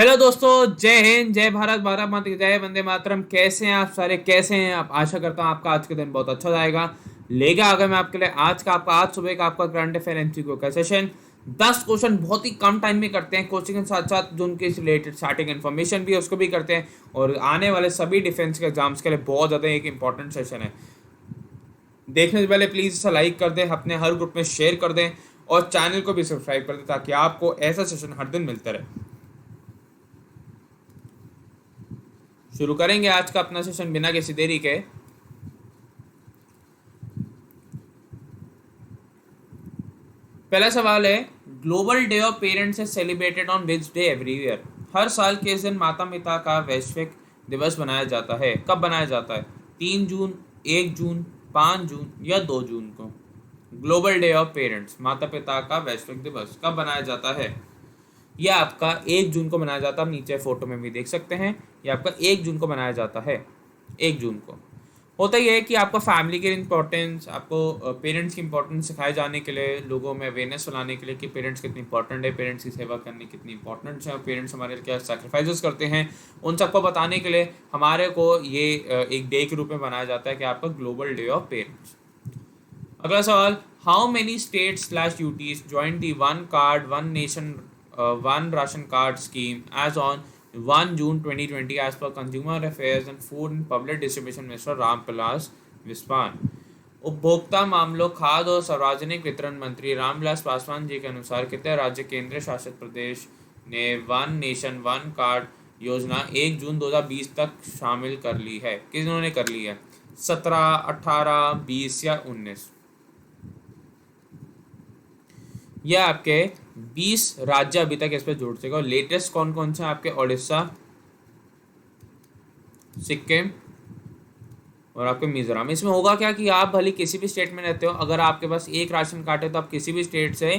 Hello दोस्तों, जय हिंद, जय भारत, भारत माता की जय, वंदे मातरम। कैसे हैं आप सारे? कैसे हैं आप? आशा करता हूँ आपका आज के दिन बहुत अच्छा जाएगा। लेके आ गए मैं आपके लिए आज सुबह का आपका करंट अफेयर एमसीक्यू का सेशन। 10 क्वेश्चन बहुत ही कम टाइम में करते हैं, कोचिंग के साथ साथ जो उनके रिलेटेड स्टार्टिंग इन्फॉर्मेशन भी है उसको भी करते हैं। और आने वाले सभी डिफेंस के एग्जाम्स के लिए बहुत ज़्यादा एक इंपॉर्टेंट सेशन है। देखने से पहले प्लीज़ इसे लाइक कर दें, अपने हर ग्रुप में शेयर कर दें और चैनल को भी सब्सक्राइब कर दें ताकि आपको ऐसा सेशन हर दिन मिलता रहे। शुरू करेंगे आज का अपना सेशन बिना किसी देरी के। पहला सवाल है, global day of parents is celebrated on which day every year? हर साल किस दिन माता पिता का वैश्विक दिवस बनाया जाता है? कब बनाया जाता है? 3 जून, 1 जून, 5 जून या 2 जून को? ग्लोबल डे ऑफ पेरेंट्स, माता पिता का वैश्विक दिवस कब बनाया जाता है? यह आपका 1 जून को मनाया जाता है। आप नीचे फोटो में भी देख सकते हैं, यह आपका 1 जून को मनाया जाता है। 1 जून को होता ही है कि आपको फैमिली की इम्पोर्टेंस, आपको पेरेंट्स की इम्पोर्टेंस सिखाए जाने के लिए, लोगों में अवेयरनेस फैलाने के लिए कि पेरेंट्स कितनी इंपॉर्टेंट है, पेरेंट्स की सेवा करनी कितनी इंपॉर्टेंट है और पेरेंट्स हमारे लिए क्या सेक्रीफाइसेस करते हैं, उन सबको बताने के लिए हमारे को ये एक डे के रूप में बनाया जाता है कि आपका ग्लोबल डे ऑफ पेरेंट्स। अगला सवाल, how many state slash UTs join the one card one nation one ration card scheme as on 1 June 2020 as per consumer affairs and food and public distribution minister Ram Vilas विस्वान। उपभोक्ता मामलों, खाद्य और सार्वजनिक वितरण मंत्री रामविलास पासवान जी के अनुसार कितने राज्य केंद्र शासित प्रदेश ने वन नेशन वन कार्ड योजना 1 जून 2020 तक शामिल कर ली है? किन्होंने कर ली है? 17, 18, 20 या 19? यह आपके 20 राज्य अभी तक इस पर जुड़ चुके और लेटेस्ट कौन कौन से आपके उड़ीसा, सिक्किम और आपके मिजोरम। इसमें होगा क्या कि आप भले किसी भी स्टेट में रहते हो, अगर आपके पास एक राशन कार्ड है तो आप किसी भी स्टेट से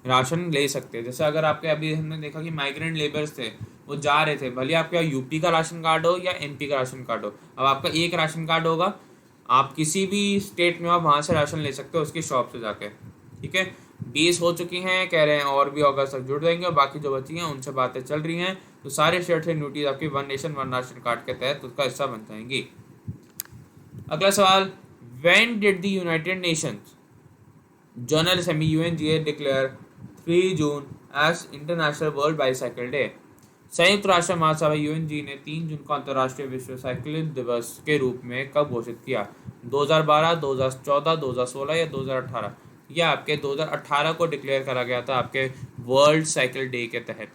राशन ले सकते हैं। जैसे अगर आपके, अभी हमने देखा कि माइग्रेंट लेबर्स थे, वो जा रहे थे, भले आपका यूपी का राशन कार्ड हो या एमपी का राशन कार्ड हो, अब आपका एक राशन कार्ड होगा, आप किसी भी स्टेट में आप वहाँ से राशन ले सकते हो उसकी शॉप से जाके। ठीक है, 20 हो चुकी हैं, कह रहे हैं और भी अगस्त तक जुड़ जाएंगे और बाकी जो बची हैं उनसे बातें चल रही हैं। तो सारे स्टेट से न्यूटीज आपकी one nation one ration card के तहत उसका हिस्सा बन जाएंगी। अगला सवाल, when did the United Nations General Assembly UNGA declare 3 June as international world bicycle day? संयुक्त राष्ट्र महासभा यूएनजी ने 3 जून को अंतर्राष्ट्रीय विश्व साइकिल दिवस के रूप में कब घोषित किया? 2012, 2014, 2016 या 2018? यह आपके 2018 को डिक्लेयर करा गया था आपके वर्ल्ड साइकिल डे के तहत।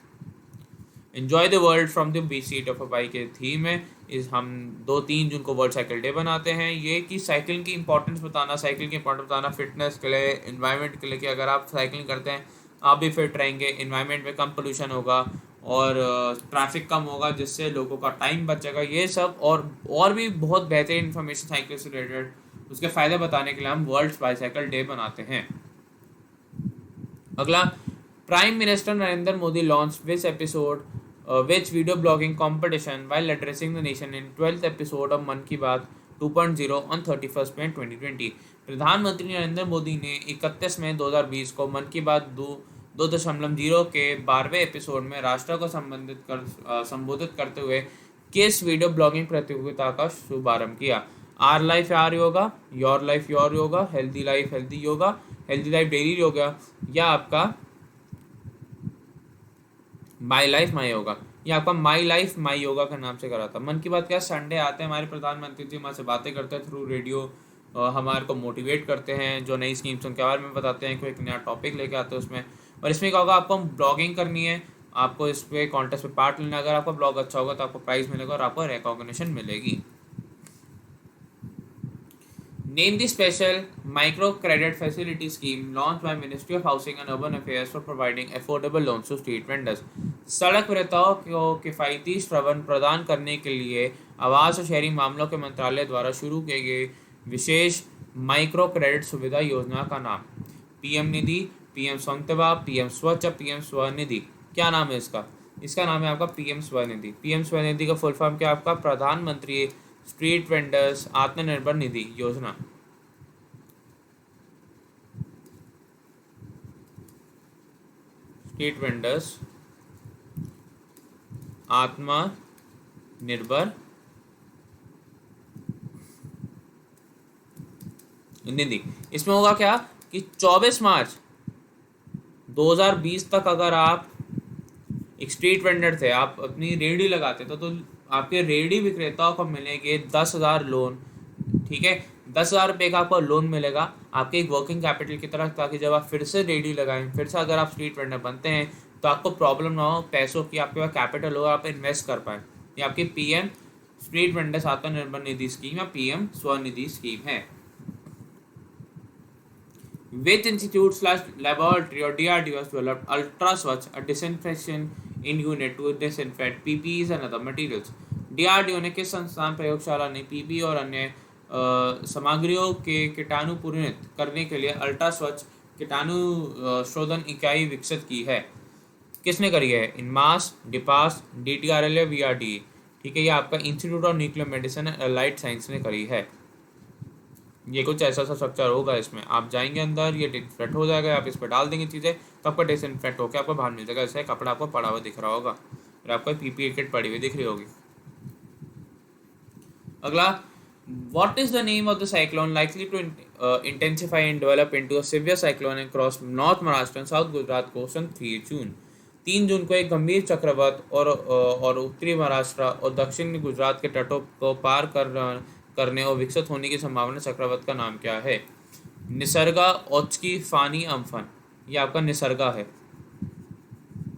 Enjoy the world from the B seat of a bike के थीम है। इस हम 2-3 जून को वर्ल्ड साइकिल डे बनाते हैं। ये कि साइकिलिंग की इंपॉर्टेंस बताना, साइकिल की इंपॉर्टेंस बताना फिटनेस के लिए, इन्वायरमेंट के लिए, कि अगर आप साइकिलिंग करते हैं आप भी फिट रहेंगे, इन्वायरमेंट में कम पोल्यूशन होगा और ट्रैफिक कम होगा जिससे लोगों का टाइम बचेगा। ये सब और भी बहुत बेहतरीन इन्फॉर्मेशन साइकिल से रिलेटेड, उसके फ़ायदे बताने के लिए हम वर्ल्ड बाईसाइकिल डे बनाते हैं। अगला, prime minister Narendra Modi launch which episode which video blogging competition while addressing the nation in 12th episode of मन की बात 2.0 on 31st May 2020। प्रधानमंत्री नरेंद्र मोदी ने 31 मई 2020 को मन की बात 2.0 के 12वें एपिसोड में राष्ट्र को संबोधित करते हुए किस वीडियो ब्लॉगिंग प्रतियोगिता का शुभारंभ किया? Our life our yoga, your life your yoga, healthy life healthy yoga, healthy life daily yoga या आपका माई लाइफ माई योगा? ये आपका माई लाइफ माई योगा के नाम से करा था। मन की बात क्या, संडे आते हैं हमारे प्रधानमंत्री जी, हमारे से बातें करते हैं थ्रू रेडियो, हमारे को मोटिवेट करते हैं, जो नई स्कीम्स उनके बारे में बताते हैं, कोई एक नया टॉपिक लेके आते हैं उसमें। और इसमें क्या होगा, आपको ब्लॉगिंग करनी है, आपको इस पर कॉन्टेस्ट में पार्ट लेना है। अगर आपका ब्लॉग अच्छा होगा तो आपको प्राइज़ मिलेगा और आपको रिकॉग्निशन मिलेगी। Name the special microcredit facility scheme launched by Ministry of Housing and Urban Affairs for providing affordable loans to street vendors। सड़क विक्रेताओं को किफ़ायती श्रवण प्रदान करने के लिए आवास और शहरी मामलों के मंत्रालय द्वारा शुरू किए गए विशेष माइक्रो क्रेडिट सुविधा योजना का नाम? पीएम निधि, पीएम स्वनिधि, पीएम स्वच्छ, पीएम स्वनिधि। क्या नाम है इसका? इसका नाम है आपका पीएम स्वनिधि। पीएम स्वनिधि का फुल फॉर्म क्या? आपका प्रधानमंत्री स्ट्रीट वेंडर्स आत्मनिर्भर निधि योजना। Street vendors Atmanirbhar Nidhi. इसमें होगा क्या कि 24 मार्च 2020 तक अगर आप एक स्ट्रीट वेंडर थे, आप अपनी रेहड़ी लगाते थे, तो आपके रेहड़ी विक्रेताओं को मिलेंगे 10,000 लोन। ठीक है, 10,000 रुपये का आपको लोन मिलेगा आपके एक वर्किंग कैपिटल की तरह, ताकि जब आप फिर से रेहड़ी लगाएं, फिर से अगर आप स्ट्रीट वेंडर बनते हैं तो आपको प्रॉब्लम ना हो पैसों की, आपके पास कैपिटल हो, आप इन्वेस्ट कर पाए। ये आपकी PM street vendors Atmanirbhar Nidhi scheme या पीएम स्वनिधि स्कीम है। Which institute slash laboratory or DRDO has developed Ultra Swachh, a disinfection in unit to disinfect PPEs and other materials? DRDO ने किस संस्थान प्रयोगशाला ने पीपी और अन्य सामग्रियों के कीटाणुपूरित करने के लिए अल्ट्रा स्वच्छ कीटाणु शोधन इकाई विकसित की है? किसने करी है? इनमास, डिपास, DTRL या VRDE? ठीक है, ये आपका institute of nuclear medicine and allied science ने करी है। ये कुछ ऐसा सा स्ट्रक्चर होगा, इसमें आप जाएंगे अंदर, ये डिसइंफेक्ट हो जाएगा, आप इस पर डाल देंगे चीज़ें तो आपका डिसइंफेक्ट होकर आपको बाहर मिल जाएगा। ऐसे कपड़ा आपको पड़ा हुआ दिख रहा होगा और आपको पीपीई किट पड़ी हुई दिख रही होगी। अगला, what is the name of the cyclone likely to intensify and develop into a severe cyclone across north Maharashtra and south Gujarat coast on 3 June को एक गंभीर चक्रवात और उत्तरी महाराष्ट्र और दक्षिणी गुजरात के तटों को पार करने और विकसित होने की संभावना। चक्रवात का नाम क्या है? निसर्गा, ओचकी, फानी, अम्फन। ये आपका निसर्गा है,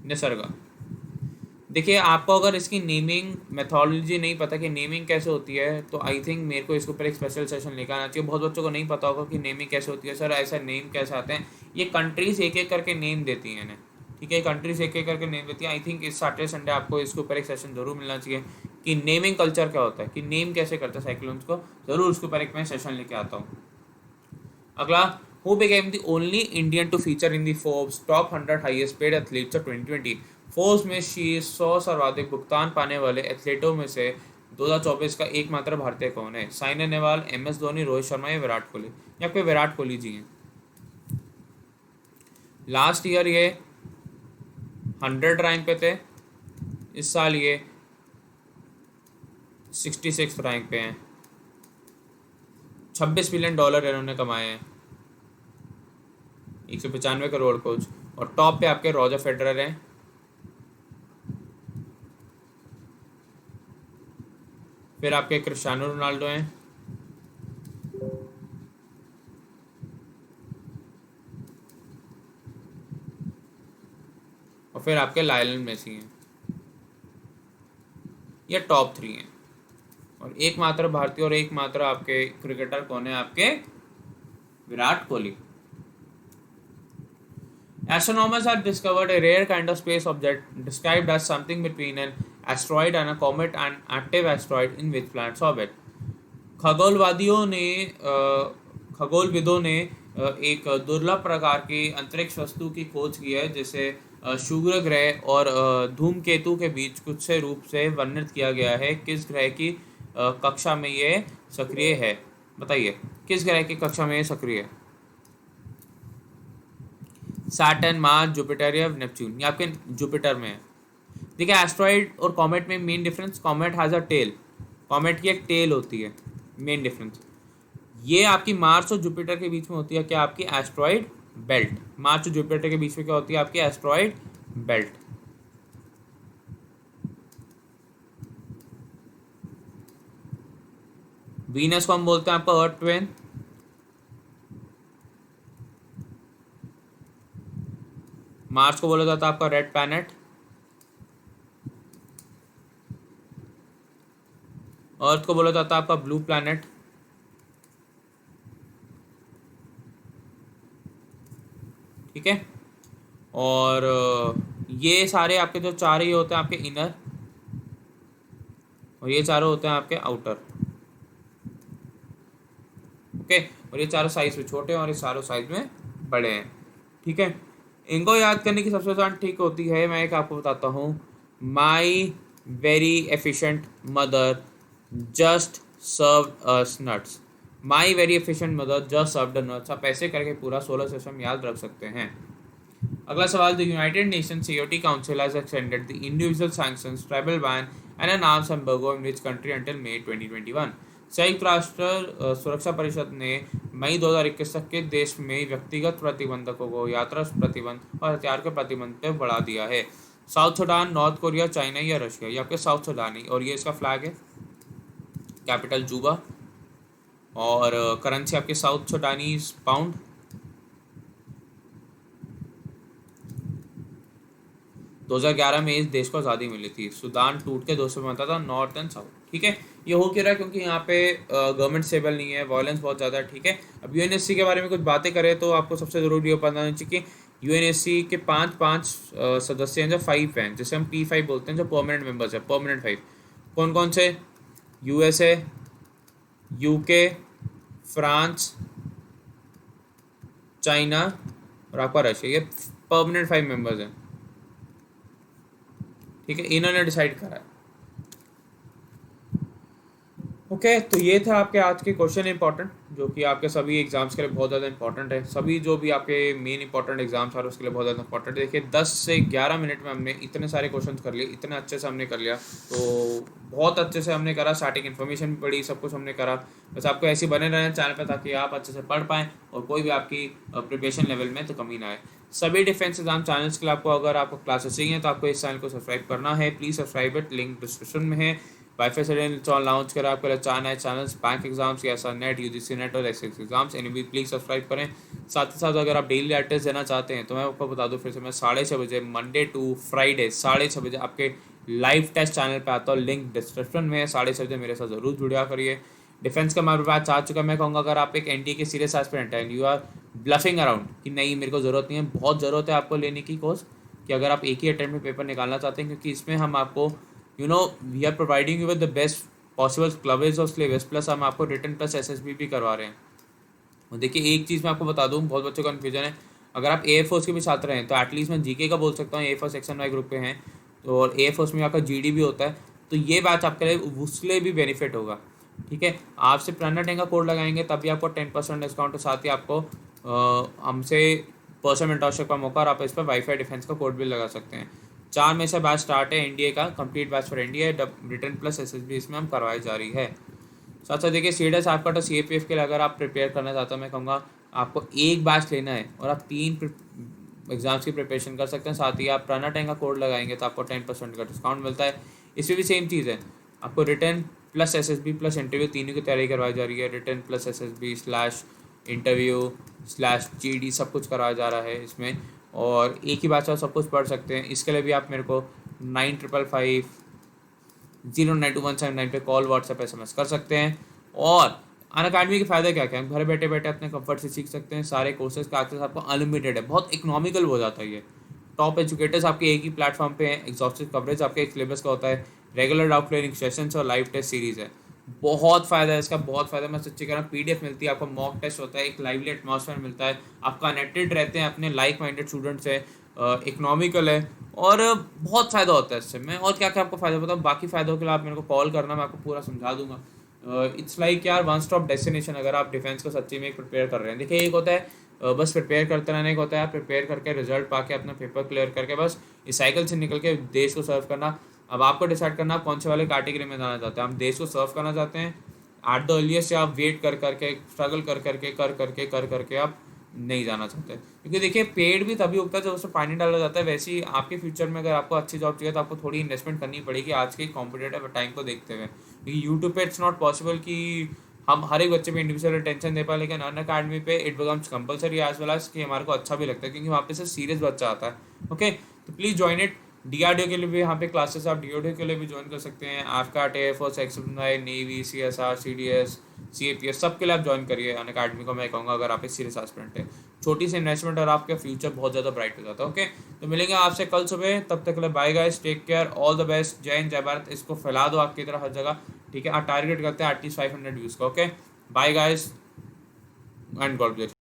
निसर्गा। देखिए, आपको अगर इसकी नेमिंग मेथोडोलॉजी नहीं पता कि नेमिंग कैसे होती है, तो आई थिंक मेरे को इसके ऊपर एक स्पेशल सेशन लेकर आना चाहिए। बहुत बच्चों को नहीं पता होगा कि नेमिंग कैसे होती है। सर ऐसा नेम कैसे आते हैं? ये कंट्रीज एक एक करके नेम देती हैं इन्हें। ठीक है, कंट्रीज एक एक करके नेम देती है। आई थिंक इस सैटरडे संडे आपको इसके ऊपर एक सेशन जरूर मिलना चाहिए कि नेमिंग कल्चर क्या होता है, कि नेम कैसे करते हैं साइक्लोन्स को। जरूर उसके ऊपर एक मैं सेशन लेके आता हूँ। अगला, who became the only Indian to feature in the Forbes top 100 highest paid athletes of 2020? Forbes में शीर्ष 100 सर्वाधिक भुगतान पाने वाले एथलीटों में से 2024 का एकमात्र भारतीय कौन है? साइना नेहवाल, MS धोनी, रोहित शर्मा या विराट कोहली? या फिर विराट कोहली जी हैं। लास्ट ईयर ये 100 रैंक पे थे, इस साल ये 66 रैंक पे हैं। $26 बिलियन इन्होंने कमाए हैं, 195 करोड़ कोच। और टॉप पे आपके रॉजर फेडरर हैं, फिर आपके क्रिस्टियानो रोनाल्डो हैं, और फिर आपके लायनल मेसी हैं। ये टॉप 3 हैं। और एकमात्र भारतीय और एकमात्र आपके क्रिकेटर कौन है? आपके Virat Kohli. Astronomers have discovered a rare kind of space object described as something between an asteroid and a comet, an active asteroid in which planets orbit. खगोलविदों ने एक दुर्लभ प्रकार की अंतरिक्ष वस्तु की खोज की है, जिसे शुक्र ग्रह और धूमकेतु के बीच कुछ से रूप से वर्णित किया गया है। किस ग्रह की कक्षा में ये सक्रिय है? बताइए, किस ग्रह की कक्षा में ये सक्रिय है? सैटर्न, मार्स, जुपिटर या नेपच्यून? ये आपके जुपिटर में है। देखिए, एस्ट्रॉइड और कॉमेट में main difference, comet has a tail, comet की एक टेल होती है, मेन डिफरेंस। ये आपकी मार्स और जुपिटर के बीच में होती है क्या? आपकी एस्ट्रॉइड बेल्ट। मार्स और जुपिटर के बीच में क्या होती है? आपकी एस्ट्रॉइड बेल्ट। वीनस को हम बोलते हैं आपका अर्थ ट्वेन, मार्स को बोला जाता है आपका रेड प्लैनेट, अर्थ को बोला जाता है आपका ब्लू प्लैनेट, ठीक है। और ये सारे आपके जो चार ही होते हैं आपके इनर, और ये चारों होते हैं आपके आउटर, ओके। और ये चारों साइज में छोटे हैं और ये चारों साइज में बड़े हैं, ठीक है। इनको याद करने की सबसे आसान ट्रिक होती है, मैं एक आपको बताता हूँ। My very efficient mother just served us nuts. My very efficient mother just served the nuts. आप ऐसे करके पूरा सोलर सिस्टम याद रख सकते हैं। अगला सवाल, the United Nation Security Council has extended the individual sanctions, travel ban and an arms embargo in which country until May 2021। संयुक्त राष्ट्र सुरक्षा परिषद ने मई 2021 तक के देश में व्यक्तिगत प्रतिबंधकों को यात्रा प्रतिबंध और हथियार के प्रतिबंध पे बढ़ा दिया है। South Sudan, north Korea, China या रशिया? ये आपके साउथ सुडान है और ये इसका फ्लैग है, कैपिटल जूबा, और करेंसी आपके साउथ सुडानीज पाउंड। 2011 में इस देश को आज़ादी मिली थी। सूडान टूट के दो में बनता था, नॉर्थ एंड साउथ। ठीक है, ये हो क्यों रहा है? क्योंकि यहाँ पे गवर्नमेंट स्टेबल नहीं है, वायलेंस बहुत ज़्यादा है। ठीक है, अब यूएनएससी के बारे में कुछ बातें करें तो आपको सबसे ज़रूरी ये पता होना चाहिए कि यूएनएससी के पाँच सदस्य हैं जो 5 हैं, जिसे हम P5 बोलते हैं, जो परमानेंट मेंबर्स हैं, परमानेंट 5। कौन कौन से? USA, UK, फ्रांस, चाइना और आपका रशिया। ये परमानेंट 5 मेंबर्स हैं। ठीक है, इन्होंने डिसाइड करा है। ओके, तो ये था आपके आज के क्वेश्चन इंपॉर्टेंट, जो कि आपके सभी एग्जाम्स के लिए बहुत ज़्यादा इंपॉर्टेंट है। सभी जो भी आपके मेन इंपॉर्टेंट एग्जाम्स आ रहे हैं उसके लिए बहुत ज़्यादा इंपॉर्टेंट है। देखिए 10 से 11 मिनट में हमने इतने सारे क्वेश्चन कर लिए, इतने अच्छे से हमने कर लिया, तो बहुत अच्छे से हमने करा। स्टार्टिंग इन्फॉर्मेशन भी पढ़ी, सब कुछ हमने करा। बस आपको ऐसे बने रहना चैनल पर ताकि आप अच्छे से पढ़ पाएँ और कोई भी आपकी प्रिपरेशन लेवल में तो कमी ना आए। सभी डिफेंस एग्जाम चैनल्स के लिए आपको, अगर आपको क्लासेस चाहिए तो आपको इस चैनल को सब्सक्राइब करना है। Please subscribe it, link description में है। वाईफाई से इंस्टॉल लॉन्च करा आपके लिए 4 नए channels, bank exams, ESR net, UGC net और एक्सेस एग्जाम्स, इन्हें भी प्लीज़ सब्सक्राइब करें। साथ ही साथ अगर आप डेली अटेंडेंस देना चाहते हैं तो मैं आपको बता दूं फिर से, मैं 6:30 बजे मंडे टू फ्राइडे 6:30 बजे आपके लाइव टेस्ट चैनल पे आता हूँ। लिंक डिस्क्रिप्शन में है। 6:30 बजे मेरे साथ ज़रूर जुड़ा करिए। डिफेंस का मैं बात आ चुका। मैं कहूँगा अगर आप एक NDA के सीरियस एस्पिरेंट हैं, यू आर ब्लफिंग अराउंड कि नहीं मेरे को ज़रूरत नहीं है, बहुत ज़रूरत है आपको लेने की कोर्स, कि अगर आप एक ही अटेम्प्ट में पेपर निकालना चाहते हैं, क्योंकि इसमें हम आपको we are providing you with the best possible क्लबेज और सिलेबस, प्लस हम आपको रिटन प्लस SSB भी करवा रहे हैं। और देखिए एक चीज़ मैं आपको बता दूं, बहुत बच्चों का कन्फ्यूजन है। अगर आप एयरफोर्स के भी छात्र हैं तो एटलीस्ट मैं GK का बोल सकता हूँ, एयरफोर्स सेक्शन वाई ग्रुप पे हैं तो, और एयरफोर्स में आपका GD भी होता है, तो ये बैच आपके लिए उसके लिए भी बेनिफिट होगा। ठीक है, आप सिर्फ रनर टेन का कोड लगाएंगे तभी आपको 10% डिस्काउंट के साथ ही आपको हमसे पर्सन मेंटरशिप का मौका, और आप इस पर वाईफाई डिफेंस का कोड भी लगा सकते हैं। 4 में से बैच स्टार्ट है NDA का, complete batch for NDA, written plus SSB इसमें हम करवाई जा रही है। साथ साथ देखिए सीडीएस आपका तो CAPF के लिए अगर आप प्रिपेयर करना चाहते हो, मैं कहूँगा आपको एक बैच लेना है और आप 3 एग्जाम्स की प्रिपरेशन कर सकते हैं। साथ ही आप रनर टाइम का कोड लगाएंगे तो आपको 10% का डिस्काउंट मिलता है। इसमें भी सेम चीज़ है, आपको return plus SSB plus interview तीनों की तैयारी करवाई जा रही है। Return plus SSB / interview / GD सब कुछ करवाया जा रहा है इसमें, और एक ही बैच आप सब कुछ पढ़ सकते हैं। इसके लिए भी आप मेरे को 9555092179 पे कॉल, WhatsApp, SMS कर सकते हैं। और अनअकैडमी के फ़ायदे क्या क्या हैं? घर बैठे बैठे अपने कंफर्ट से सीख सकते हैं। सारे कोर्सेज का एक्सेस आपको अनलिमिटेड है, बहुत इकोनॉमिकल हो जाता है ये। टॉप एजुकेटर्स आपके एक ही प्लेटफॉर्म पे हैं। एग्जॉस्टिव कवरेज आपके एक सिलेबस का होता है। रेगुलर डाउट क्लियरिंग सेशंस और लाइव टेस्ट सीरीज़ है। बहुत फ़ायदा है इसका, बहुत फ़ायदा। मैं सच्ची कह रहा हूँ, PDF मिलती है आपको, मॉक टेस्ट होता है, एक लाइवली एटमॉस्फेयर मिलता है, आप कनेक्टेड रहते हैं अपने लाइक माइंडेड स्टूडेंट से, इकोनॉमिकल है और बहुत फ़ायदा होता है इससे। मैं और क्या क्या आपको फ़ायदा बताऊँ, बाकी फ़ायदों के लिए आप मेरे को कॉल करना, मैं आपको पूरा समझा दूंगा। इट्स लाइक यार वन स्टॉप डेस्टिनेशन अगर आप डिफेंस को सच्ची में प्रिपेयर कर रहे हैं। देखिए एक होता है बस प्रिपेयर करते रहने का होता है, प्रिपेयर करके रिजल्ट पाके अपना पेपर क्लियर करके बस इस साइकिल से निकल के देश को सर्व करना। अब आपको डिसाइड करना आप कौन से वाले कैटेगरी में जाना चाहते हैं। हम देश को सर्व करना चाहते हैं एट द अर्लीस्ट, या आप वेट कर करके स्ट्रगल कर करके आप नहीं जाना चाहते, क्योंकि देखिए पेड़ भी तभी उगता है जब उसमें पानी डाला जाता है। वैसे ही आपके फ्यूचर में अगर आपको अच्छी जॉब चाहिए तो आपको थोड़ी इन्वेस्टमेंट करनी पड़ेगी आज के कॉम्पिटेटिव टाइम को देखते हुए, क्योंकि यूट्यूब पे इट्स नॉट पॉसिबल कि हम हर एक बच्चे पे इंडिविजुअल अटेंशन दे पाए, लेकिन अनअकैडमी पे it becomes compulsory as well as कि हमारे को अच्छा भी लगता है, क्योंकि वहाँ पे से सीरियस बच्चा आता है। ओके, तो प्लीज़ ज्वाइन इट। DRDO के लिए भी यहाँ पे क्लासेस, आप DRDO के लिए भी ज्वाइन कर सकते हैं। AFCAT, air force, exercise, navy, CSR, CDS, CAPS सब के लिए आप ज्वाइन करिए अनअकैडमी को। मैं कहूँगा अगर आप एक सीरियस एस्पिरेंट है, छोटी सी इन्वेस्टमेंट और आपका फ्यूचर बहुत ज़्यादा ब्राइट हो जाता है। ओके, तो मिलेंगे आपसे कल सुबह, तब तक के लिए bye guys, take care, all the best. जय हिंद, जय भारत। इसको फैला दो आपकी तरह हर जगह, ठीक है। आप टारगेट करते हैं एटलीस्ट 500 व्यूज़ का। Okay, bye guys and God bless.